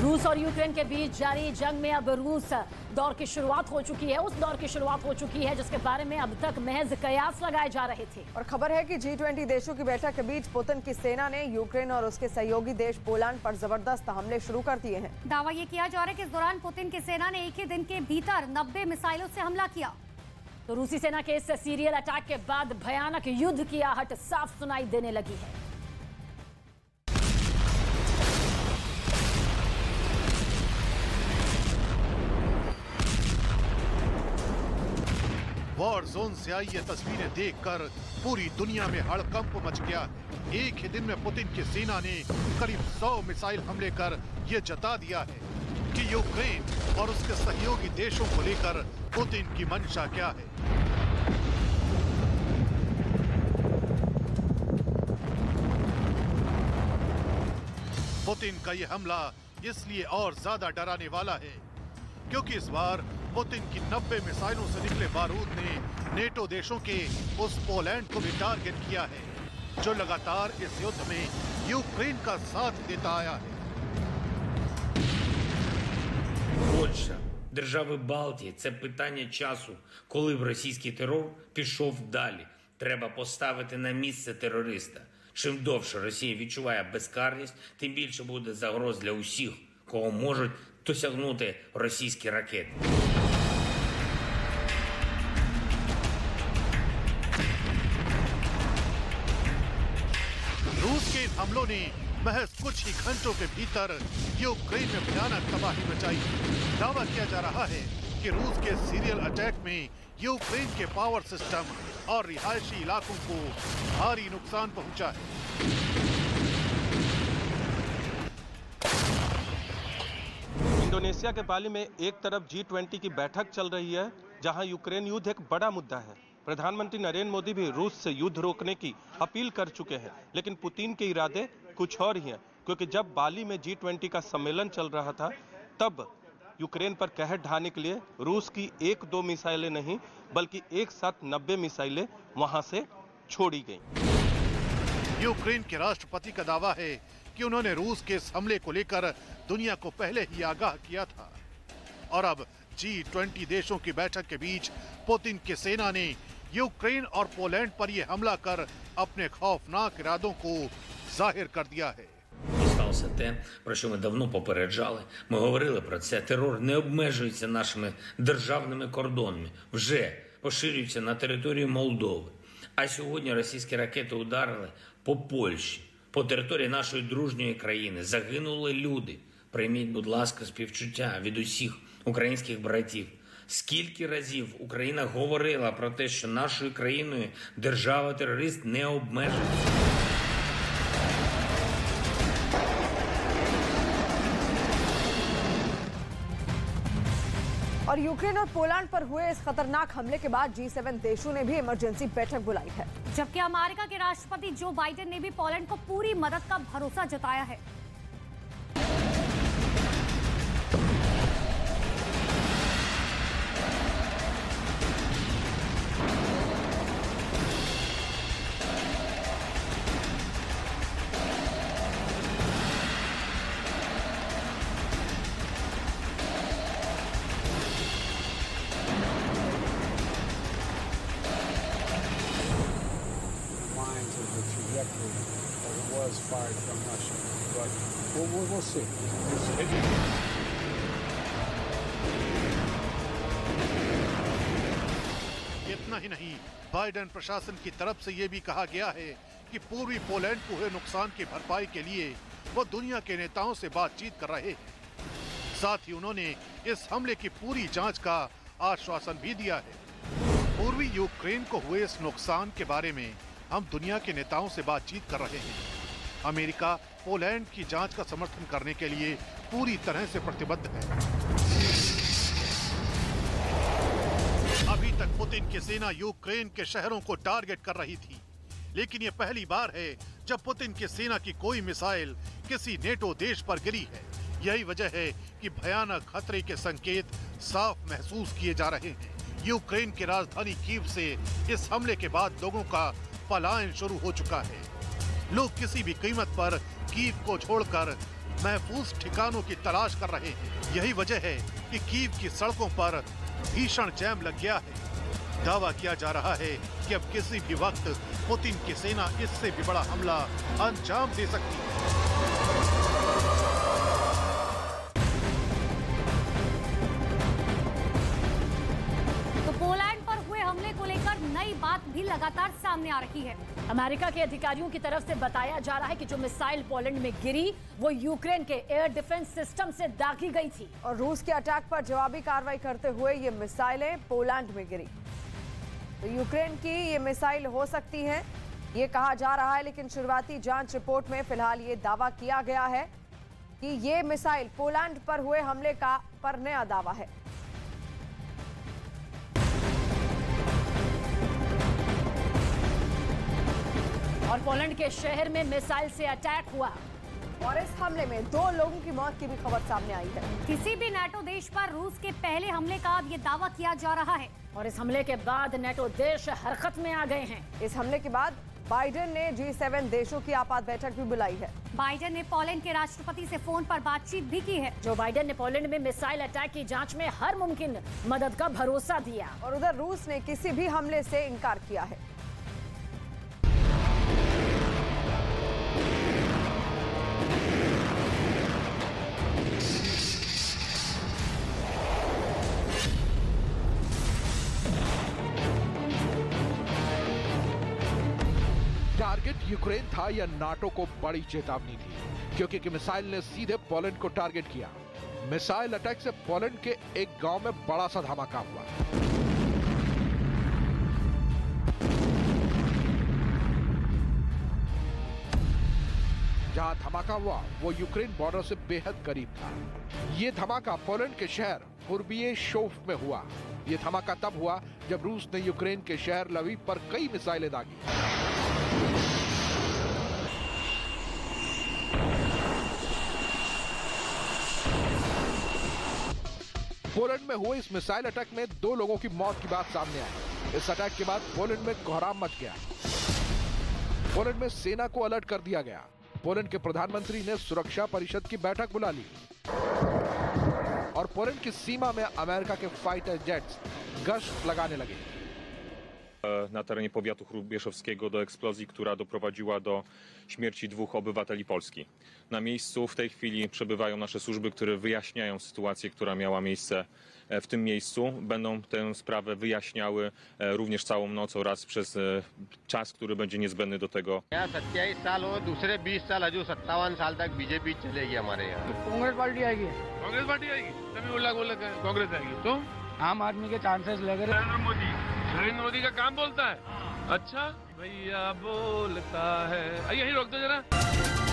रूस और यूक्रेन के बीच जारी जंग में अब रूस दौर की शुरुआत हो चुकी है, उस दौर की शुरुआत हो चुकी है जिसके बारे में अब तक महज कयास लगाए जा रहे थे। और खबर है कि G20 देशों की बैठक के बीच पुतिन की सेना ने यूक्रेन और उसके सहयोगी देश पोलैंड पर जबरदस्त हमले शुरू कर दिए हैं। दावा ये किया जा रहा है कि इस दौरान पुतिन की सेना ने एक ही दिन के भीतर 90 मिसाइलों से हमला किया। तो रूसी सेना के इस सीरियल अटैक के बाद भयानक युद्ध की आहट साफ सुनाई देने लगी है। वॉर जोन से आई ये तस्वीरें देखकर पूरी दुनिया में हड़कंप मच गया है। एक ही दिन में पुतिन की सेना ने करीब 100 मिसाइल हमले कर ये जता दिया है कि यूक्रेन और उसके सहयोगी देशों को लेकर पुतिन की मंशा क्या है। पुतिन का ये हमला इसलिए और ज्यादा डराने वाला है क्योंकि इस बार पुतिन की 90 मिसाइलों से निकले बारूद ने नेटो देशों के उस पोलैंड को भी टारगेट किया है जो लगातार इस युद्ध में यूक्रेन का साथ देता आया है। Польща, держави Балтії – це питання часу, коли б російський терор пішов далі. Треба поставити на місце терориста. Чим довше Росія відчуває безкарність, тим більше буде загроз для усіх, кого можуть досягнути російські ракети. रूस के इन हमलों ने महज कुछ ही घंटों के भीतर यूक्रेन में भयानक तबाही मचाई। दावा किया जा रहा है कि रूस के सीरियल अटैक में यूक्रेन के पावर सिस्टम और रिहायशी इलाकों को भारी नुकसान पहुंचा है। इंडोनेशिया के बाली में एक तरफ G20 की बैठक चल रही है जहां यूक्रेन युद्ध एक बड़ा मुद्दा है। प्रधानमंत्री नरेंद्र मोदी भी रूस से युद्ध रोकने की अपील कर चुके हैं, लेकिन पुतिन के इरादे कुछ और ही हैं, क्योंकि जब बाली में G20 का सम्मेलन चल रहा था तब यूक्रेन पर कहर ढाने के लिए रूस की 1-2 मिसाइलें नहीं बल्कि एक साथ 90 मिसाइलें वहां से छोड़ी गईं। यूक्रेन के राष्ट्रपति का दावा है कि उन्होंने रूस के इस हमले को लेकर दुनिया को पहले ही आगाह किया था और अब G20 देशों की बैठक के बीच पुतिन की सेना ने यूक्रेन और पोलैंड पर यह हमला कर अपने खौफनाक इरादों को जाहिर कर दिया है। Сталося те, про що ми давно попереджали. Ми говорили про це. Терор не обмежується нашими державними кордонами. Вже поширюється на територію Молдови. А сьогодні російські ракети ударили по Польщі, по території нашої дружньої країни. Загинули люди. Прийміть, будь ласка, співчуття від усіх українських братів. Скільки разів Україна говорила про те, що нашою країною держава-терорист не обмежується. और यूक्रेन और पोलैंड पर हुए इस खतरनाक हमले के बाद G7 देशों ने भी इमरजेंसी बैठक बुलाई है, जबकि अमेरिका के राष्ट्रपति जो बाइडेन ने भी पोलैंड को पूरी मदद का भरोसा जताया है। Fired from Russia, but we'll see. इतना ही नहीं, बाइडेन प्रशासन की तरफ से यह भी कहा गया है कि पूर्वी पोलैंड को हुए नुकसान की भरपाई के लिए वो दुनिया के नेताओं से बातचीत कर रहे हैं। साथ ही उन्होंने इस हमले की पूरी जांच का आश्वासन भी दिया है। पूर्वी यूक्रेन को हुए इस नुकसान के बारे में हम दुनिया के नेताओं से बातचीत कर रहे हैं। अमेरिका पोलैंड की जांच का समर्थन करने के लिए पूरी तरह से प्रतिबद्ध है। अभी तक पुतिन की सेना यूक्रेन के शहरों को टारगेट कर रही थी, लेकिन ये पहली बार है जब पुतिन की सेना की कोई मिसाइल किसी नेटो देश पर गिरी है। यही वजह है कि भयानक खतरे के संकेत साफ महसूस किए जा रहे हैं। यूक्रेन की राजधानी कीव से इस हमले के बाद लोगों का पलायन शुरू हो चुका है। लोग किसी भी कीमत पर कीव को छोड़कर महफूज ठिकानों की तलाश कर रहे हैं। यही वजह है कि कीव की सड़कों पर भीषण जैम लग गया है। दावा किया जा रहा है कि अब किसी भी वक्त पुतिन की सेना इससे भी बड़ा हमला अंजाम दे सकती है। नई बात भी लगातार सामने आ रही है। अमेरिका के अधिकारियों की तरफ से बताया जा रहा है कि जो मिसाइल पोलैंड में गिरी वो यूक्रेन के एयर डिफेंस सिस्टम से दागी गई थी और रूस के अटैक पर जवाबी कार्रवाई करते हुए ये मिसाइलें पोलैंड में गिरी। तो यूक्रेन की ये मिसाइल हो सकती है, ये कहा जा रहा है, लेकिन शुरुआती जांच रिपोर्ट में फिलहाल ये दावा किया गया है कि ये मिसाइल पोलैंड पर हुए हमले का पर नया दावा है। और पोलैंड के शहर में मिसाइल से अटैक हुआ और इस हमले में 2 लोगों की मौत की भी खबर सामने आई है। किसी भी नाटो देश पर रूस के पहले हमले का अब ये दावा किया जा रहा है और इस हमले के बाद नाटो देश हरकत में आ गए हैं। इस हमले के बाद बाइडेन ने G7 देशों की आपात बैठक भी बुलाई है। बाइडेन ने पोलैंड के राष्ट्रपति से फोन पर बातचीत भी की है। जो बाइडेन ने पोलैंड में मिसाइल अटैक की जांच में हर मुमकिन मदद का भरोसा दिया और उधर रूस ने किसी भी हमले से इनकार किया है। टारगेट यूक्रेन था या नाटो को बड़ी चेतावनी थी, क्योंकि मिसाइल ने सीधे पोलैंड को टारगेट किया। मिसाइल अटैक से पोलैंड के एक गांव में बड़ा सा धमाका हुआ। जहां धमाका हुआ वो यूक्रेन बॉर्डर से बेहद करीब था। ये धमाका पोलैंड के शहर बुर्बियेशोव में हुआ। ये धमाका तब हुआ जब रूस ने यूक्रेन के शहर लवीव पर कई मिसाइलें दागी। पोलैंड में हुए इस मिसाइल अटैक में 2 लोगों की मौत की बात सामने आई। इस अटैक के बाद पोलैंड में कोहराम मच गया। पोलैंड में सेना को अलर्ट कर दिया गया। पोलैंड के प्रधानमंत्री ने सुरक्षा परिषद की बैठक बुला ली और पोलैंड की सीमा में अमेरिका के फाइटर जेट्स गश्त लगाने लगे। Na terenie powiatu chrubieszowskiego do eksplozji, która doprowadziła do śmierci 2 obywateli Polski. Na miejscu w tej chwili przebywają nasze służby, które wyjaśniają sytuację, która miała miejsce w tym miejscu. Będą tę sprawę wyjaśniały również całą noc oraz przez czas, który będzie niezbędny do tego. 27 साल हो, दूसरे 20 साल हजू 57 साल तक BJP चलेगी हमारे यहाँ। कांग्रेस पार्टी आएगी। कांग्रेस पार्टी आएगी, तभी बोला कांग्रेस आएगी। तो आम आदमी के चांसेस लग रहे हैं। नरेंद्र मोदी का काम बोलता है। अच्छा भैया बोलता है, यही रोक दो जरा।